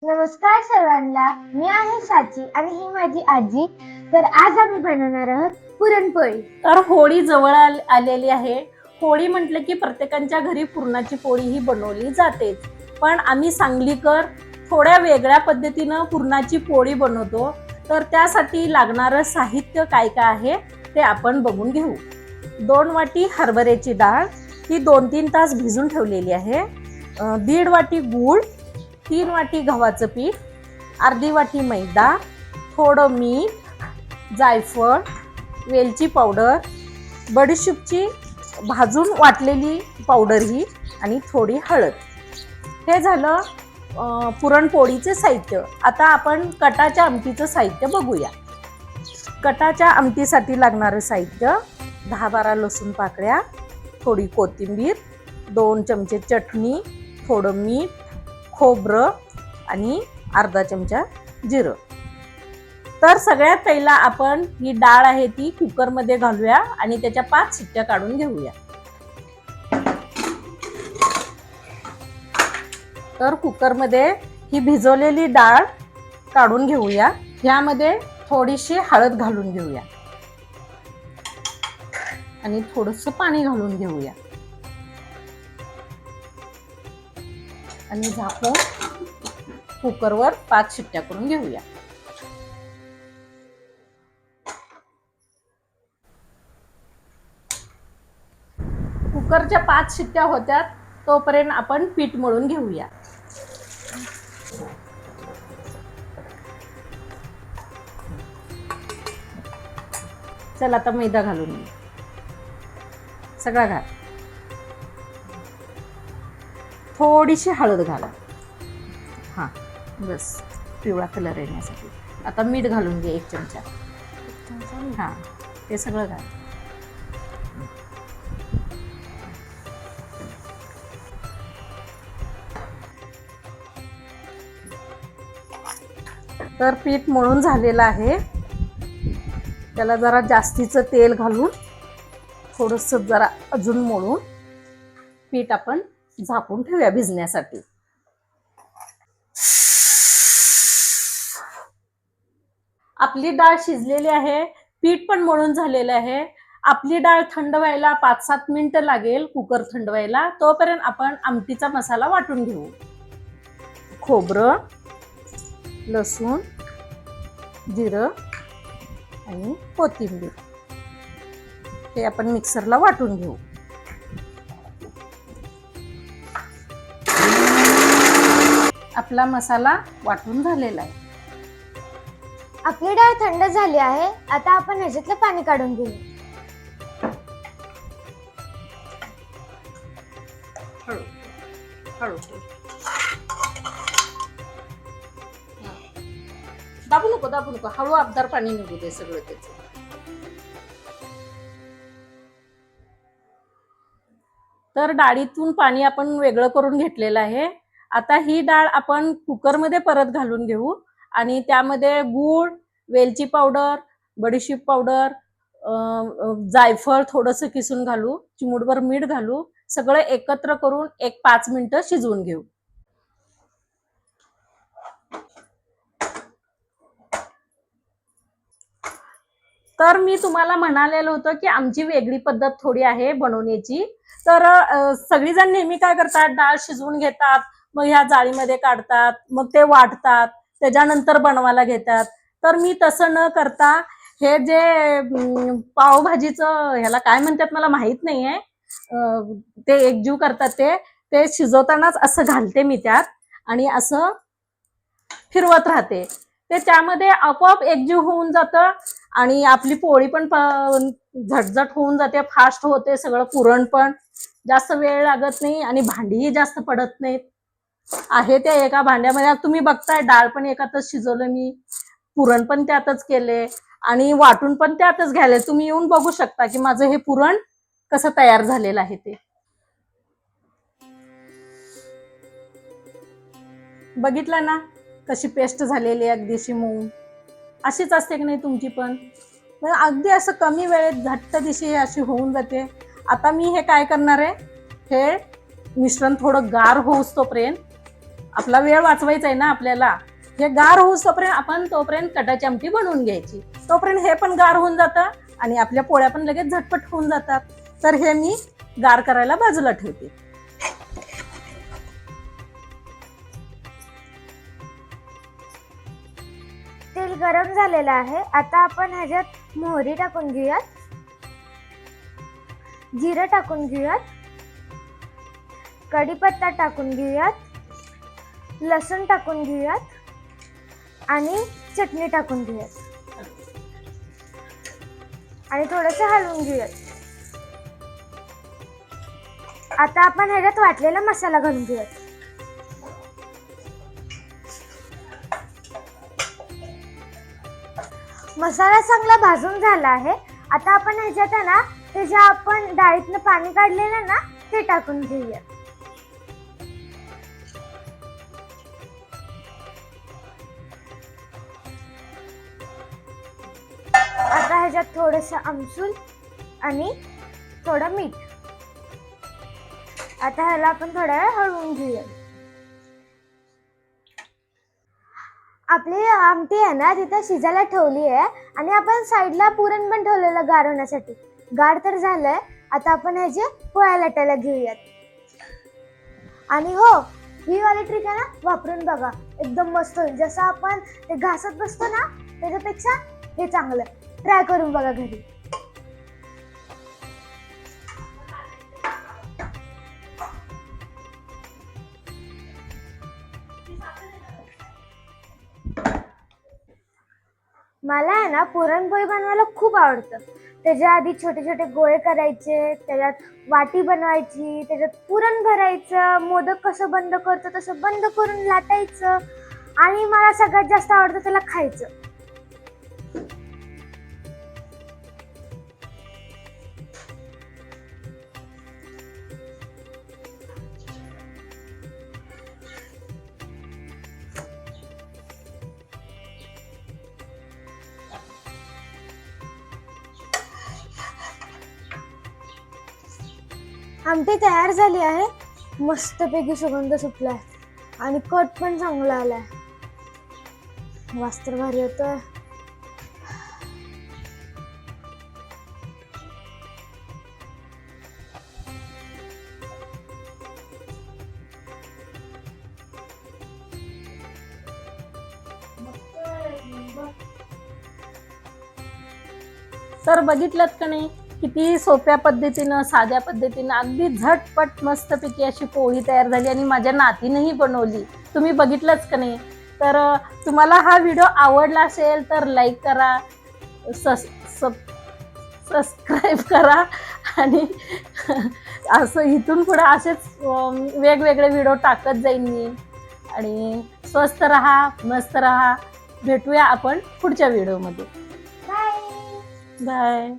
नमस्कार सर्वांना, मी आहे साची आणि ही माझी आजी. तर आज आम्ही बनवणार आहोत पुरणपोळी. तर होळी जवळ आलेली आहे. होळी म्हटलं की प्रत्येकाच्या घरी पुरणाची पोळी ही बनवली जाते, पण आम्ही सांगलीकर थोड्या वेगळ्या पद्धतीनं पुरणाची पोळी बनवतो. तर त्यासाठी लागणारं साहित्य काय काय आहे ते आपण बघून घेऊ. 2 वाटी हरभऱ्याची डाळ, ही 2-3 तास भिजून ठेवलेली आहे. 1.5 वाटी गूळ, 3 वाटी गव्हाचं पीठ, अर्धी वाटी मैदा, थोडं मीठ, जायफळ, वेलची पावडर, बडीशेपची भाजून वाटलेली पावडर ही, आणि थोडी हळद. हे झालं पुरणपोळीचे साहित्य. आता आपण कटाच्या आमटीचं साहित्य बघूया. कटाच्या आमटीसाठी लागणारं साहित्य: 10-12 लसूण पाकळ्या, थोडी कोथिंबीर, 2 चमचे चटणी, थोडं मीठ, खोबरं आणि अर्धा चमचा जिरं. तर सगळ्यात पहिला आपण ही डाळ आहे ती कुकरमध्ये घालूया आणि त्याच्या 5 शिट्ट्या काढून घेऊया. तर कुकरमध्ये ही भिजवलेली डाळ काढून घेऊया. यामध्ये थोडीशी हळद घालून घेऊया आणि थोडंसं पाणी घालून घेऊया आणि झाकून कुकरवर 5 शिट्ट्या करून घेऊया. कुकरच्या 5 शिट्ट्या होत्यात तोपर्यंत आपण पीठ मळून घेऊया. चला आता मैदा घालून घेऊ. सगळा घाल. थोडीशी हळद घाला. हां, बस पिवळा कलर येण्यासाठी. आता मीठ घालून घे 1 चमचा. हां, ते सगळं घाल. तर पीठ मळून झालेलं आहे. त्याला जरा जास्तीचं तेल घालून थोडंसं जरा अजून मळून पीठ आपण झाकून ठेवूया भिजण्यासाठी. आपली डाळ शिजलेली आहे, पीठ पण मळून झालेलं आहे. आपली डाळ थंड व्हायला 5-7 मिनिटं लागेल. कुकर थंड व्हायला तोपर्यंत आपण आमटीचा मसाला वाटून घेऊ. खोबरं, लसूण, जिरं आणि कोथिंबीर हे आपण मिक्सरला वाटून घेऊ. आपला मसाला वाटून झालेला आहे. आपली डाळ थंड झाली आहे. आता आपण ह्याच्यातलं पाणी काढून घेऊ. हळू हळू दाबू नको, हळू आबदार पाणी निघू दे सगळं त्याचं. तर डाळीतून पाणी आपण वेगळं करून घेतलेलं आहे. आता ही डाळ आपण कुकरमध्ये परत घालून घेऊ आणि त्यामध्ये गूळ, वेलची पावडर, बडीशेप पावडर, जायफळ थोडंसं किसून घालू, चिमूटभर मीठ घालू, सगळं एकत्र करून 5 मिनिटं शिजवून घेऊ. तर मी तुम्हाला म्हणालेलं होतं की आमची वेगळी पद्धत थोडी आहे बनवण्याची. तर सगळीजण नेहमी काय करतात, डाळ शिजवून घेतात, मग ह्या जाळीमध्ये काढतात, मग ते वाटतात, त्याच्यानंतर बनवायला घेतात. तर मी तसं न करता हे जे पावभाजीचं ह्याला काय म्हणतात मला माहित नाहीये, ते एकजीव करतात ते शिजवतानाच असं घालते मी त्यात आणि असं फिरवत राहते. ते त्यामध्ये आपोआप एकजीव होऊन जातं आणि आपली पोळी पण झटझट होऊन जाते, फास्ट होते सगळं. पुरण पण जास्त वेळ लागत नाही आणि भांडीही जास्त पडत नाहीत. आहे त्या एका भांड्यामध्ये तुम्ही बघताय, डाळ पण एकातच शिजवलं मी, पुरण पण त्यातच केले आणि वाटून पण त्यातच घ्यायला. तुम्ही येऊन बघू शकता की माझं हे पुरण कसं तयार झालेलं आहे ते. बघितलं ना कशी पेस्ट झालेली आहे, अगदीशी मऊ. अशीच असते की नाही तुमची पण? अगदी असं कमी वेळेत झट्ट दिशी अशी होऊन जाते. आता मी हे काय करणार आहे, हे मिश्रण थोडं गार होऊस तोपर्यंत आपला वेळ वाचवायचा आहे ना आपल्याला. हे गार होऊस तोपर्यंत आपण कटाची आमटी बनवून घ्यायची. तोपर्यंत हे पण गार होऊन जातं आणि आपल्या पोळ्या पण लगेच झटपट होऊन जातात. तर हे मी गार करायला बाजूला ठेवते. तेल गरम झालेलं आहे. आता आपण ह्याच्यात मोहरी टाकून घेऊयात, जिरं टाकून घेऊयात, कढीपत्ता टाकून घेऊयात, लसूण टाकून घेऊयात आणि चटणी टाकून घेऊयात आणि थोडंसं हलवून घेऊयात. आता आपण ह्याच्यात वाटलेला मसाला घालून घेऊयात. मसाला चांगला भाजून झाला आहे. आता आपण ह्याच्यात आहे ना ते जे आपण डाळीतनं पाणी काढलेलं ना ते टाकून घेऊया. आता ह्याच्यात थोडंसं आमसूल आणि थोडं मीठ. आता ह्याला आपण थोडा वेळ हलवून घेऊया. आपली आमटी आहे ना तिथं शिजायला ठेवली आहे आणि आपण साईडला पुरण पण ठेवलेलं गार होण्यासाठी. गार तर झालंय. आता आपण ह्याचे पोळ्या लाटायला घेऊयात. आणि हो, ही वाली ट्रिक आहे ना वापरून बघा, एकदम मस्त होईल. जसं आपण ते घासत बसतो ना त्याच्यापेक्षा हे चांगलं. ट्राय करून बघा घरी. मला आहे ना पुरणपोळी बनवायला खूप आवडतं. त्याच्या आधी छोटे छोटे गोळे करायचे, त्याच्यात वाटी बनवायची, त्याच्यात पुरण भरायचं, मोदक कसं बंद करतो तसं बंद करून लाटायचं आणि मला सगळ्यात जास्त आवडतं त्याला खायचं. आमटी तयार झाली आहे. मस्तपैकी सुगंध सुटलाय आणि कट पण चांगला आलाय. वास तर भारी येतोय. तर बघितलं का नाही किती सोप्या पद्धतीनं, साध्या पद्धतीनं, अगदी झटपट मस्तपैकी अशी पोळी तयार झाली आणि माझ्या नातीनंही बनवली. तुम्ही बघितलंच का नाही? तर तुम्हाला हा व्हिडिओ आवडला असेल तर लाईक करा, सबस्क्राईब करा आणि असं इथून पुढे असेच वेगवेगळे व्हिडिओ टाकत जाईन मी. आणि स्वस्त रहा, मस्त रहा. भेटूया आपण पुढच्या व्हिडिओमध्ये. बाय. बाय.